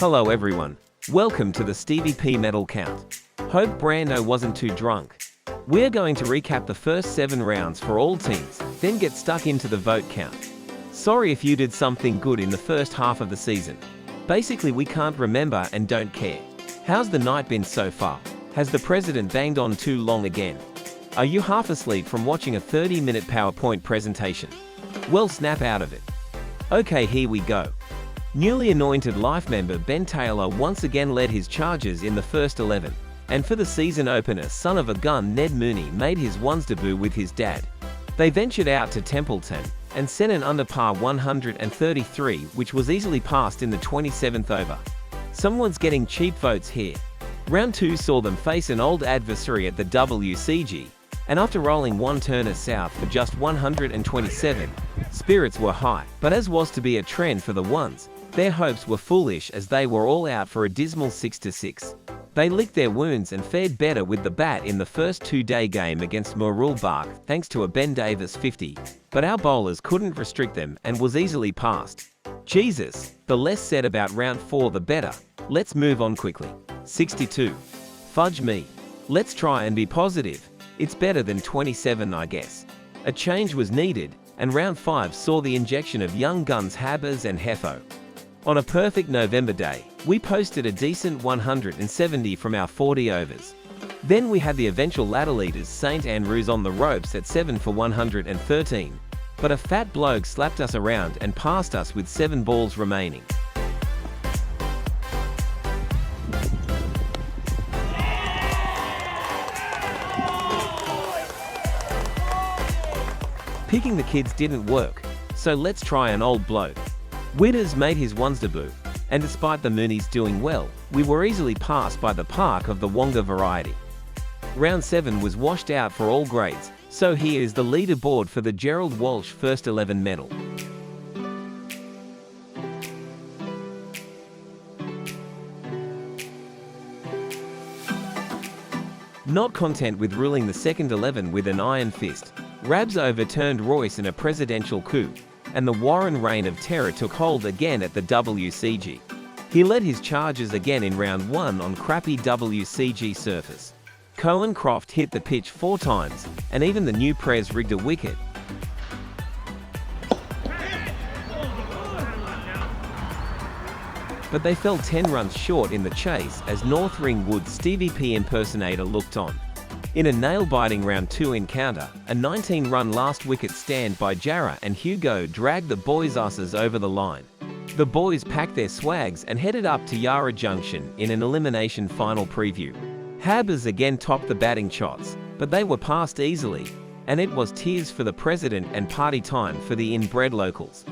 Hello everyone, welcome to the Stevie P medal count. Hope Brando wasn't too drunk. We're going to recap the first 7 rounds for all teams, then get stuck into the vote count. Sorry if you did something good in the first half of the season. Basically we can't remember and don't care. How's the night been so far? Has the president banged on too long again? Are you half asleep from watching a 30-minute PowerPoint presentation? Well, snap out of it. Okay, here we go. Newly anointed Life member Ben Taylor once again led his Chargers in the first 11, and for the season opener, son of a gun Ned Mooney made his ones debut with his dad. They ventured out to Templeton and sent an under par 133, which was easily passed in the 27th over. Someone's getting cheap votes here. Round 2 saw them face an old adversary at the WCG, and after rolling one turner south for just 127, spirits were high, but as was to be a trend for the ones, their hopes were foolish as they were all out for a dismal 6-6. They licked their wounds and fared better with the bat in the first 2-day game against Mooroolbark thanks to a Ben Davis 50, but our bowlers couldn't restrict them and was easily passed. Jesus, the less said about round 4 the better. Let's move on quickly. 62. Fudge me. Let's try and be positive. It's better than 27, I guess. A change was needed, and round 5 saw the injection of young guns Habers and Hefo. On a perfect November day, we posted a decent 170 from our 40 overs. Then we had the eventual ladder leaders St Andrews on the ropes at 7 for 113, but a fat bloke slapped us around and passed us with 7 balls remaining. Picking the kids didn't work, so let's try an old bloke. Widders made his ones debut, and despite the Moonies doing well, we were easily passed by the park of the Wonga variety. Round 7 was washed out for all grades, so here is the leaderboard for the Gerald Walsh First 11 medal. Not content with ruling the second 11 with an iron fist, Rabs overturned Royce in a presidential coup, and the Warren reign of terror took hold again at the WCG. He led his Chargers again in round 1 on crappy WCG surface. Cohen Croft hit the pitch 4 times, and even the new Prez rigged a wicket. But they fell 10 runs short in the chase as North Ringwood Stevie P impersonator looked on. In a nail-biting round 2 encounter, a 19-run last wicket stand by Jarrah and Hugo dragged the boys' asses over the line. The boys packed their swags and headed up to Yarra Junction in an elimination final preview. Habers again topped the batting shots, but they were passed easily, and it was tears for the president and party time for the inbred locals.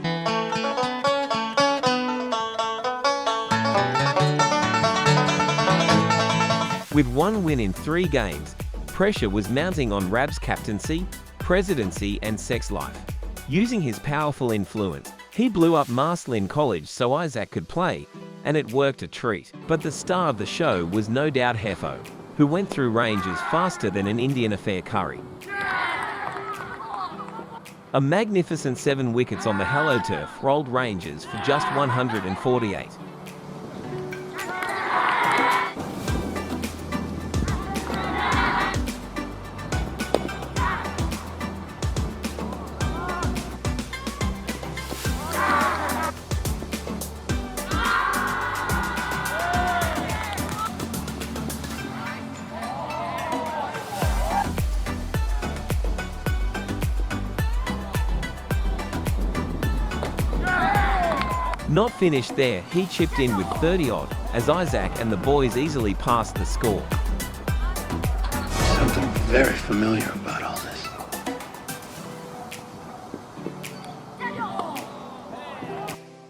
With 1 win in 3 games, pressure was mounting on Rab's captaincy, presidency and sex life. Using his powerful influence, he blew up Marslin College so Isaac could play, and it worked a treat. But the star of the show was no doubt Hefo, who went through ranges faster than an Indian affair curry. A magnificent 7 wickets on the Hello Turf rolled ranges for just 148. Not finished there, he chipped in with 30-odd, as Isaac and the boys easily passed the score. Something very familiar about all this.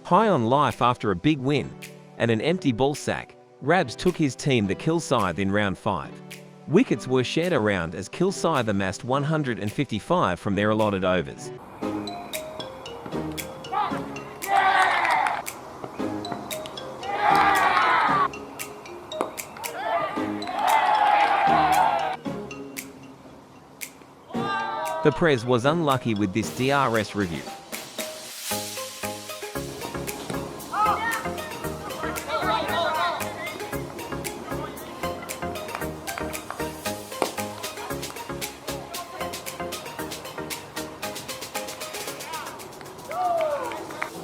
High on life after a big win and an empty ball sack, Rabs took his team to Kilsyth in round 5. Wickets were shared around as Kilsyth amassed 155 from their allotted overs. The Prez was unlucky with this DRS review.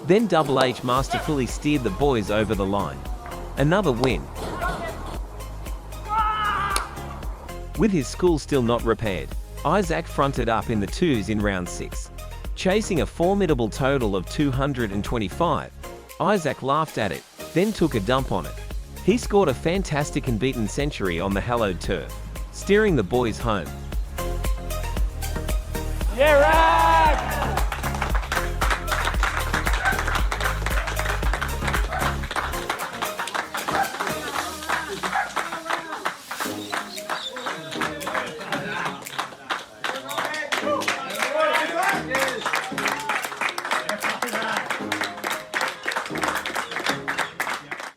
Then Double H masterfully steered the boys over the line. Another win. With his school still not repaired, Isaac fronted up in the twos in round 6. Chasing a formidable total of 225, Isaac laughed at it, then took a dump on it. He scored a fantastic unbeaten century on the hallowed turf, steering the boys home. Yeah, right!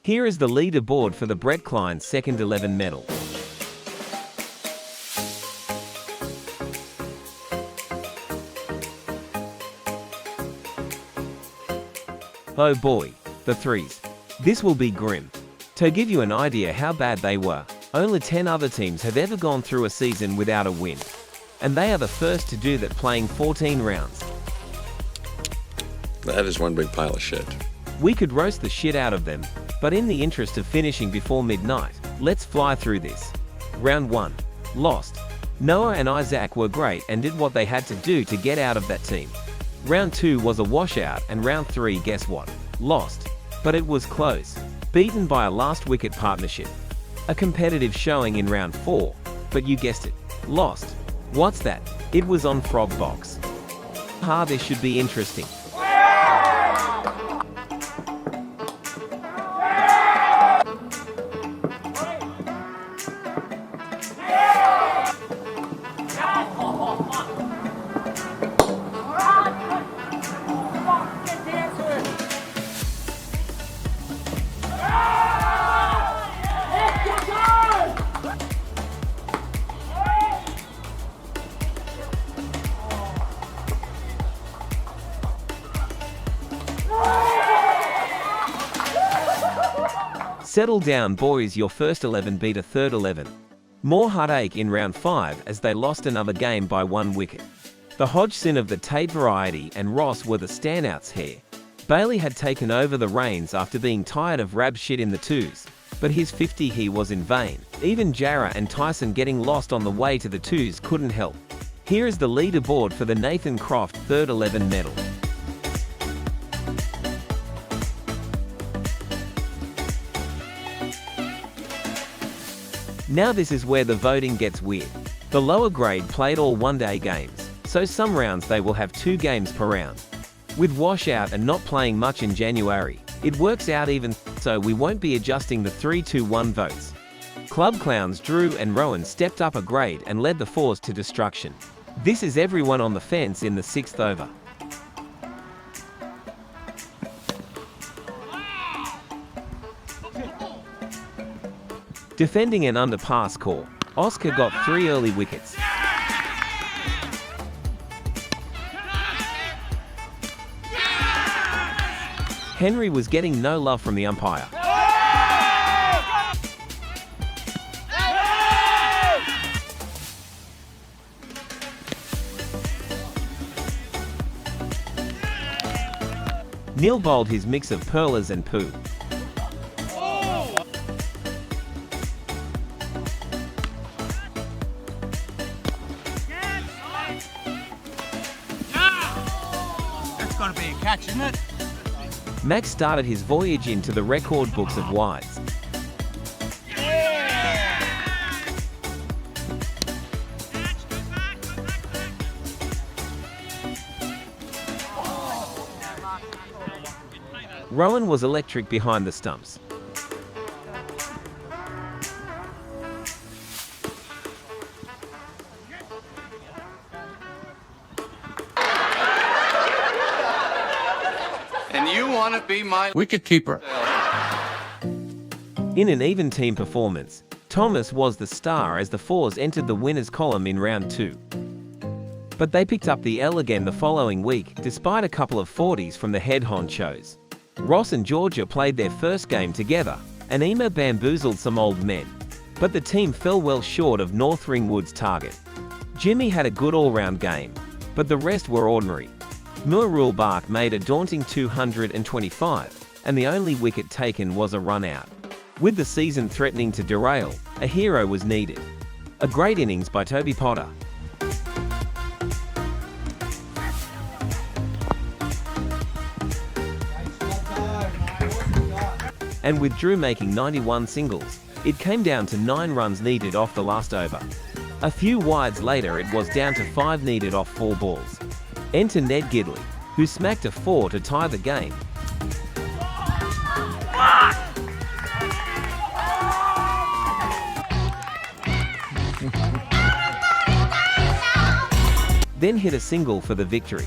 Here is the leaderboard for the Brett Klein Second 11 medal. Oh boy, the threes. This will be grim. To give you an idea how bad they were, only 10 other teams have ever gone through a season without a win. And they are the first to do that, playing 14 rounds. That is one big pile of shit. We could roast the shit out of them, but in the interest of finishing before midnight, let's fly through this. Round 1. Lost. Noah and Isaac were great and did what they had to do to get out of that team. Round 2 was a washout, and round 3, guess what? Lost. But it was close. Beaten by a last wicket partnership. A competitive showing in round 4, but you guessed it. Lost. What's that? It was on Frog Box. This should be interesting. Settle down, boys, your first 11 beat a third 11. More heartache in round 5 as they lost another game by 1 wicket. The Hodgson of the Tate variety and Ross were the standouts here. Bailey had taken over the reins after being tired of Rab shit in the twos, but his 50 he was in vain. Even Jarrah and Tyson getting lost on the way to the twos couldn't help. Here is the leaderboard for the Nathan Croft third 11 medal. Now this is where the voting gets weird. The lower grade played all one-day games, so some rounds they will have 2 games per round. With washout and not playing much in January, it works out even, so we won't be adjusting the 3-2-1 votes. Club Clowns Drew and Rowan stepped up a grade and led the fours to destruction. This is everyone on the fence in the 6th over. Defending an underpass call, Oscar got 3 early wickets. Henry was getting no love from the umpire. Neil bowled his mix of perlers and poo. Gotta be a catch, isn't it? Max started his voyage into the record books of wides. Rowan was electric behind the stumps. And you want to be my Wicketkeeper. In an even team performance, Thomas was the star as the fours entered the winners column in round 2. But they picked up the L again the following week, despite a couple of 40s from the head honchos. Ross and Georgia played their first game together, and Ema bamboozled some old men. But the team fell well short of North Ringwood's target. Jimmy had a good all-round game, but the rest were ordinary. Nurul Bark made a daunting 225, and the only wicket taken was a run out. With the season threatening to derail, a hero was needed. A great innings by Toby Potter. And with Drew making 91 singles, it came down to 9 runs needed off the last over. A few wides later, it was down to 5 needed off 4 balls. Enter Ned Gidley, who smacked a 4 to tie the game. Then hit a single for the victory.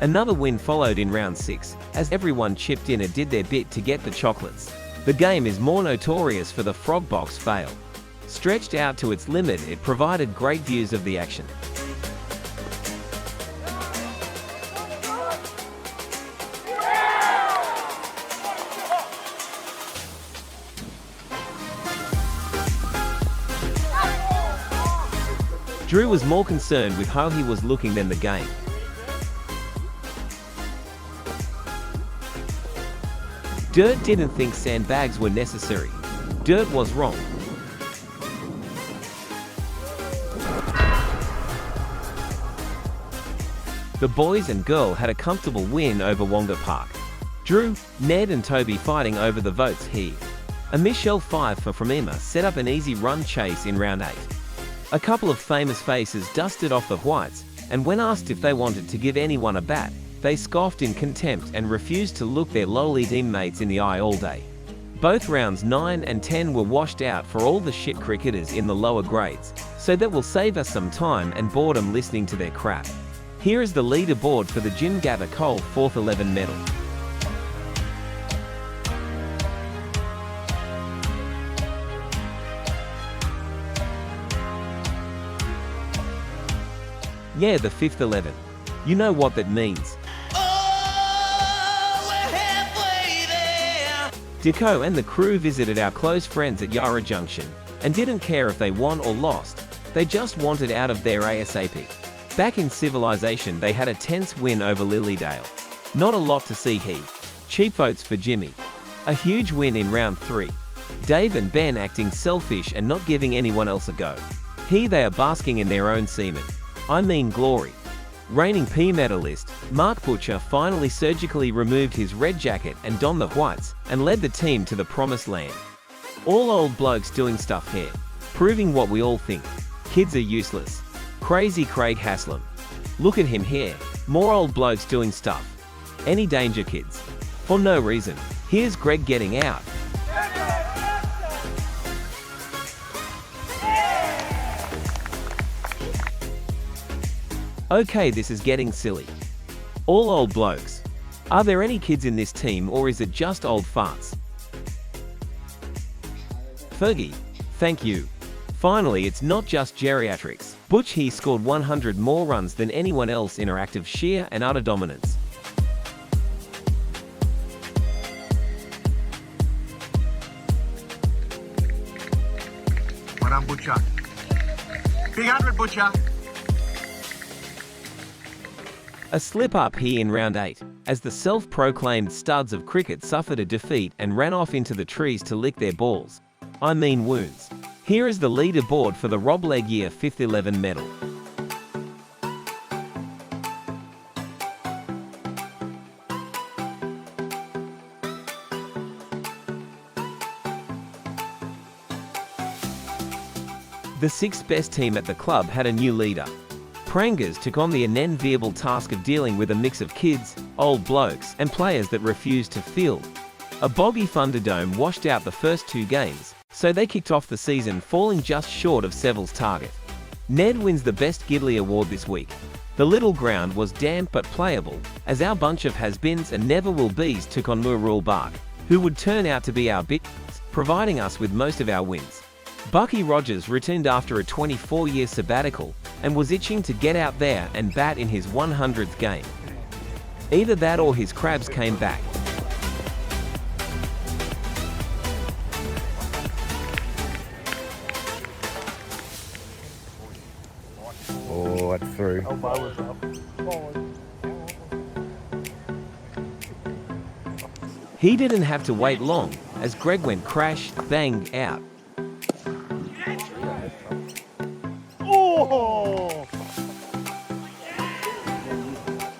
Another win followed in round 6, as everyone chipped in and did their bit to get the chocolates. The game is more notorious for the frog box fail. Stretched out to its limit, it provided great views of the action. Drew was more concerned with how he was looking than the game. Dirt didn't think sandbags were necessary. Dirt was wrong. The boys and girl had a comfortable win over Wonga Park. Drew, Ned and Toby fighting over the votes here. A Michelle 5 for Fremima set up an easy run chase in round 8. A couple of famous faces dusted off the whites, and when asked if they wanted to give anyone a bat, they scoffed in contempt and refused to look their lowly teammates in the eye all day. Both rounds 9 and 10 were washed out for all the shit cricketers in the lower grades, so that will save us some time and boredom listening to their crap. Here is the leaderboard for the Jim Gaffer Cole 4th 11 medal. Yeah, the 5th 11. You know what that means. Dicko and the crew visited our close friends at Yarra Junction and didn't care if they won or lost, they just wanted out of there ASAP. Back in civilization, they had a tense win over Lilydale. Not a lot to see here. Cheap votes for Jimmy. A huge win in round 3. Dave and Ben acting selfish and not giving anyone else a go. Here they are basking in their own semen. I mean glory. Reigning P medalist, Mark Butcher finally surgically removed his red jacket and donned the whites and led the team to the promised land. All old blokes doing stuff here, proving what we all think. Kids are useless. Crazy Craig Haslam. Look at him here, more old blokes doing stuff. Any danger, kids? For no reason. Here's Greg getting out. Okay, this is getting silly. All old blokes. Are there any kids in this team, or is it just old farts? Fergie, thank you. Finally, it's not just geriatrics. Butch he scored 100 more runs than anyone else in her act of sheer and utter dominance. Well done, Butcher. Big 100, Butcher. A slip-up here in round 8, as the self-proclaimed studs of cricket suffered a defeat and ran off into the trees to lick their balls. I mean wounds. Here is the leaderboard for the Rob Legear 5th 11 medal. The 6th best team at the club had a new leader. Prangers took on the unenviable task of dealing with a mix of kids, old blokes, and players that refused to field. A boggy Thunderdome washed out the first 2 games, so they kicked off the season falling just short of Seville's target. Ned wins the Best Gidley award this week. The little ground was damp but playable, as our bunch of has-beens and never-will-be's took on Nurul Bark, who would turn out to be our bitches, providing us with most of our wins. Bucky Rogers returned after a 24-year sabbatical and was itching to get out there and bat in his 100th game. Either that or his crabs came back. right through. He didn't have to wait long, as Greg went crash, bang, out.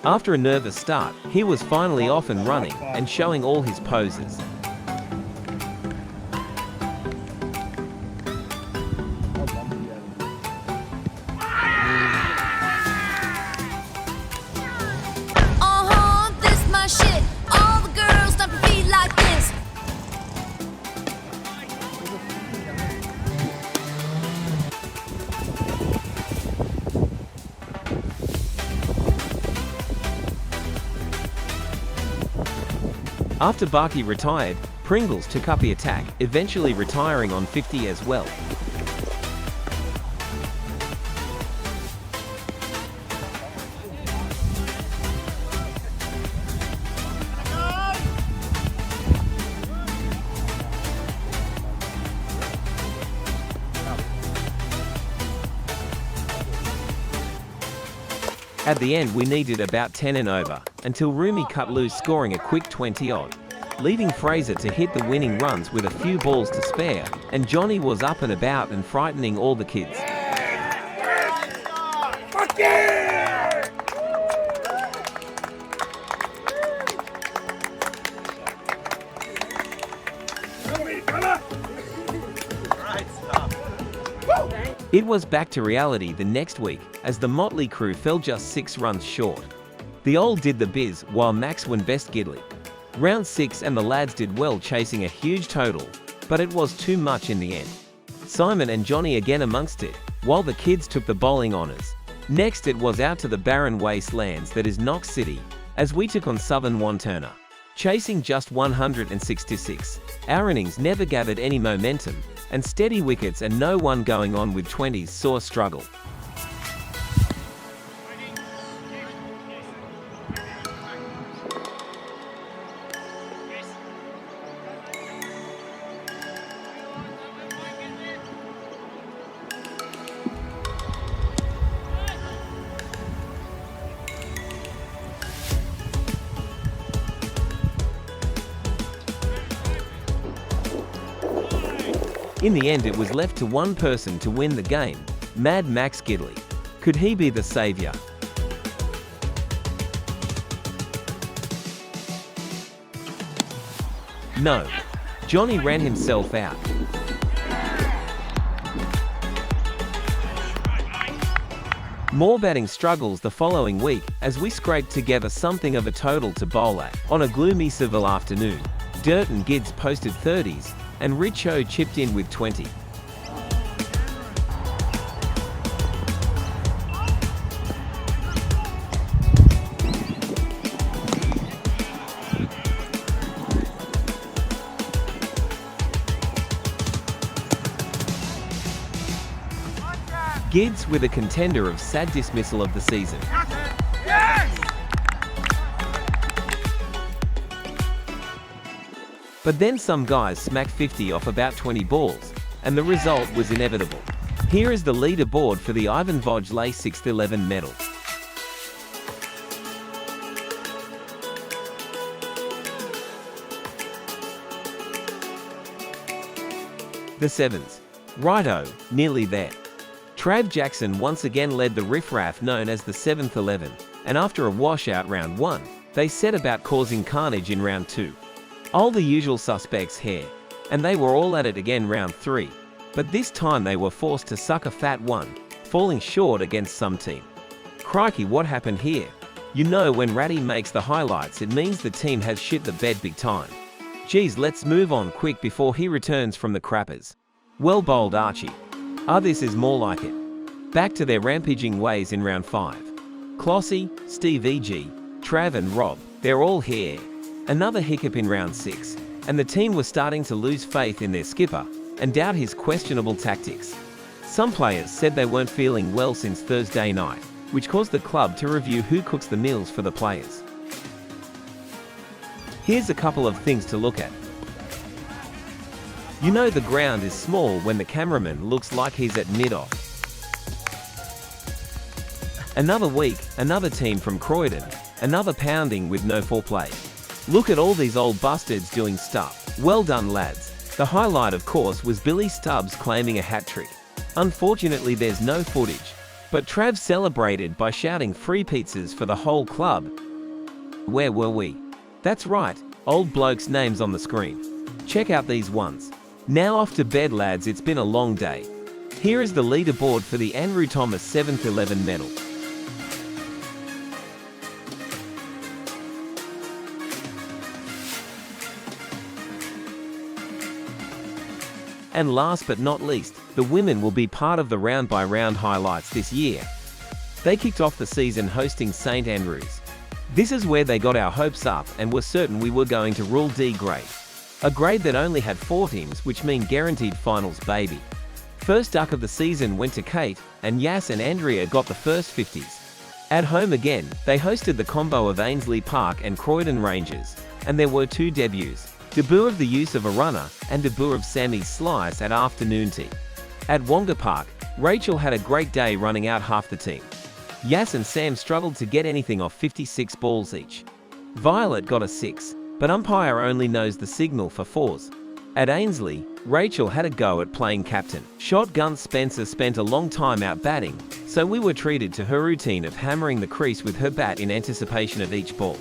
After a nervous start, he was finally off and running and showing all his poses. This my shit. All the girls stop to be like this. After Barkey retired, Pringles took up the attack, eventually retiring on 50 as well. At the end we needed about 10 and over, until Rumi cut loose scoring a quick 20-odd, leaving Fraser to hit the winning runs with a few balls to spare, and Johnny was up and about and frightening all the kids. It was back to reality the next week, as the Motley crew fell just 6 runs short. The old did the biz, while Max won best Gidley. Round 6 and the lads did well chasing a huge total, but it was too much in the end. Simon and Johnny again amongst it, while the kids took the bowling honours. Next it was out to the barren wastelands that is Knox City, as we took on Southern Wantirna. Chasing just 166, our innings never gathered any momentum, and steady wickets and no one going on with 20s saw us struggle. In the end it was left to one person to win the game, Mad Max Gidley. Could he be the saviour? No. Johnny ran himself out. More batting struggles the following week as we scraped together something of a total to bowl at. On a gloomy Seville afternoon, Dirt and Gids posted 30s, and Richo chipped in with 20. Gids with a contender of sad dismissal of the season. But then some guys smacked 50 off about 20 balls, and the result was inevitable. Here is the leaderboard for the Ivan Vojlay 6th 11 medal. The 7s. Righto, nearly there. Trav Jackson once again led the riffraff known as the 7th 11, and after a washout round 1, they set about causing carnage in round 2. All the usual suspects here, and they were all at it again round 3, but this time they were forced to suck a fat one, falling short against some team. Crikey, what happened here? You know, when Ratty makes the highlights it means the team has shit the bed big time. Geez, let's move on quick before he returns from the crappers. Well bowled, Archie. This is more like it. Back to their rampaging ways in round 5. Clossy, Steve E.G., Trav and Rob, they're all here. Another hiccup in round 6, and the team was starting to lose faith in their skipper and doubt his questionable tactics. Some players said they weren't feeling well since Thursday night, which caused the club to review who cooks the meals for the players. Here's a couple of things to look at. You know the ground is small when the cameraman looks like he's at mid-off. Another week, another team from Croydon, another pounding with no foreplay. Look at all these old bastards doing stuff. Well done, lads. The highlight, of course, was Billy Stubbs claiming a hat-trick. Unfortunately, there's no footage, but Trav celebrated by shouting free pizzas for the whole club. Where were we? That's right, old blokes' names on the screen. Check out these ones. Now off to bed, lads, it's been a long day. Here is the leaderboard for the Andrew Thomas 7th 11 medal. And last but not least, the women will be part of the round-by-round highlights this year. They kicked off the season hosting St Andrews. This is where they got our hopes up and were certain we were going to rule D grade. A grade that only had 4 teams, which mean guaranteed finals, baby. First duck of the season went to Kate, and Yas and Andrea got the first 50s. At home again, they hosted the combo of Ainsley Park and Croydon Rangers, and there were 2 debuts. Debut of the use of a runner, and debut of Sammy's slice at afternoon tea. At Wonga Park, Rachel had a great day running out half the team. Yas and Sam struggled to get anything off 56 balls each. Violet got a 6, but umpire only knows the signal for 4s. At Ainsley, Rachel had a go at playing captain. Shotgun Spencer spent a long time out batting, so we were treated to her routine of hammering the crease with her bat in anticipation of each ball.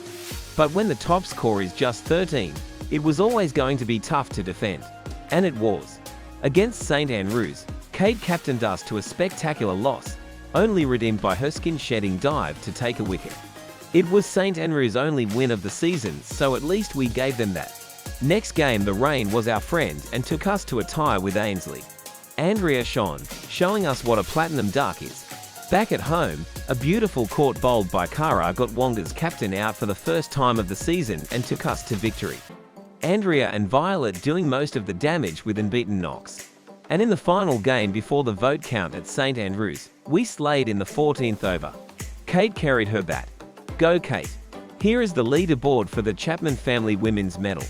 But when the top score is just 13, it was always going to be tough to defend. And it was. Against St Andrews, Kate captained us to a spectacular loss, only redeemed by her skin-shedding dive to take a wicket. It was St Andrews' only win of the season, so at least we gave them that. Next game, the rain was our friend and took us to a tie with Ainsley. Andrea shone, showing us what a platinum duck is. Back at home, a beautiful caught bowled by Kara got Wonga's captain out for the first time of the season and took us to victory. Andrea and Violet doing most of the damage with unbeaten knocks. And in the final game before the vote count at St Andrews, we slayed in the 14th over. Kate carried her bat. Go Kate. Here is the leaderboard for the Chapman family women's medal.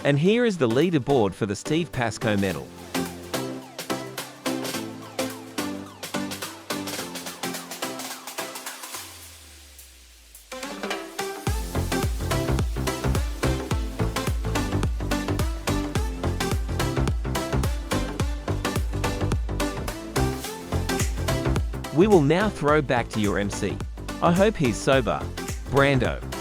And here is the leaderboard for the Steve Pascoe medal. We will now throw back to your MC. I hope he's sober. Brando.